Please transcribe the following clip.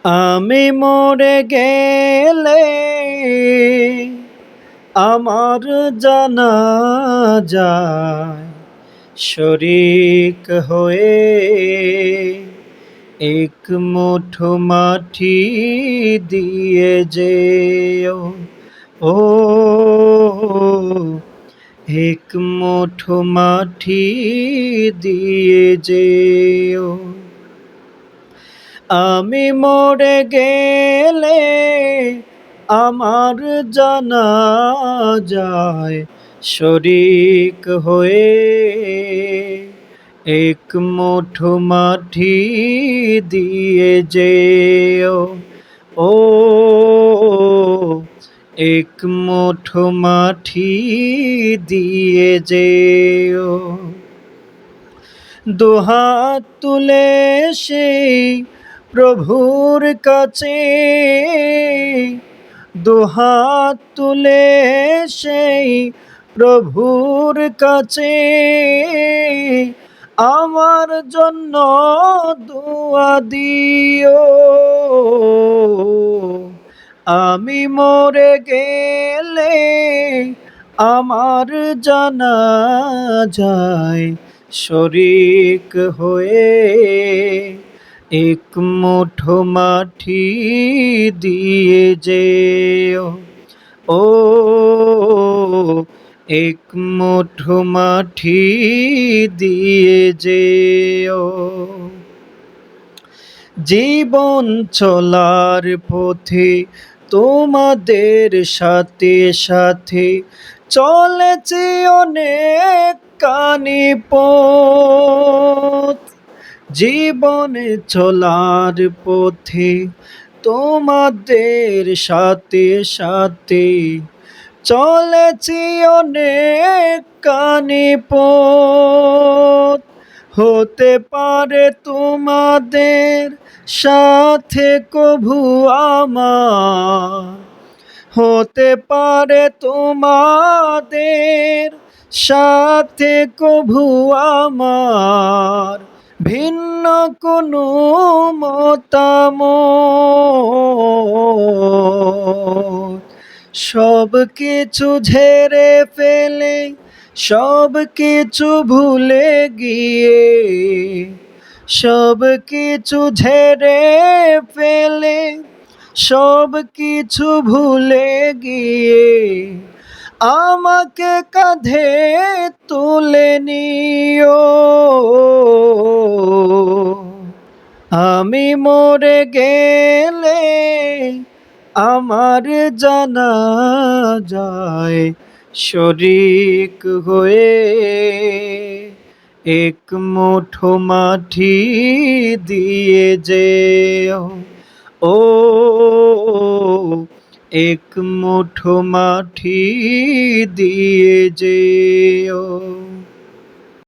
আমি মরে গেলে আমার জানাজায় শরীক হয়ে এক মুঠো মাটি দিয়ে যেও। ও এক মুঠো মাটি দিয়ে যেও। আমি মরে গেলে আমার জানাজায় শরীক হয়ে এক মুঠো মাটি দিয়ে যেও। ও এক মুঠো মাটি দিয়ে যেও। দুহাত তুলে সেই প্রভুর কাছে, দুহাত তুলে সেই প্রভুর কাছে আমার জন্য দোয়া দিও। আমি মরে গেলে আমার জানাজায় শরীক হয়ে এক মুঠো মাটি দিয়ে যেও। ও এক মুঠো মাটি দিয়ে যেও। জীবন চলার পথে তোমাদের সাথে সাথে চলেছি অনেক কানি পথ। জীবনে চলার পথে তোমাদের সাথে সাথে চলেছি অনেক কানি পথ। হতে পারে তোমাদের সাথে কভু আমার, হতে পারে তোমাদের সাথে কভু আমার ভিন্ন কোনো মতামত। সব কিছু ঝেড়ে ফেলে সব কিছু ভুলে গিয়ে, সব কিছু ঝেড়ে ফেলে সব কিছু ভুলে গিয়ে আমাকে কাঁধে তুলে নিও। আমি মরে গেলে আমার জানাজায় শরীক হয়ে এক মুঠো মাটি দিয়ে যেও। ও এক মুঠো মাটি দিয়ে যেও।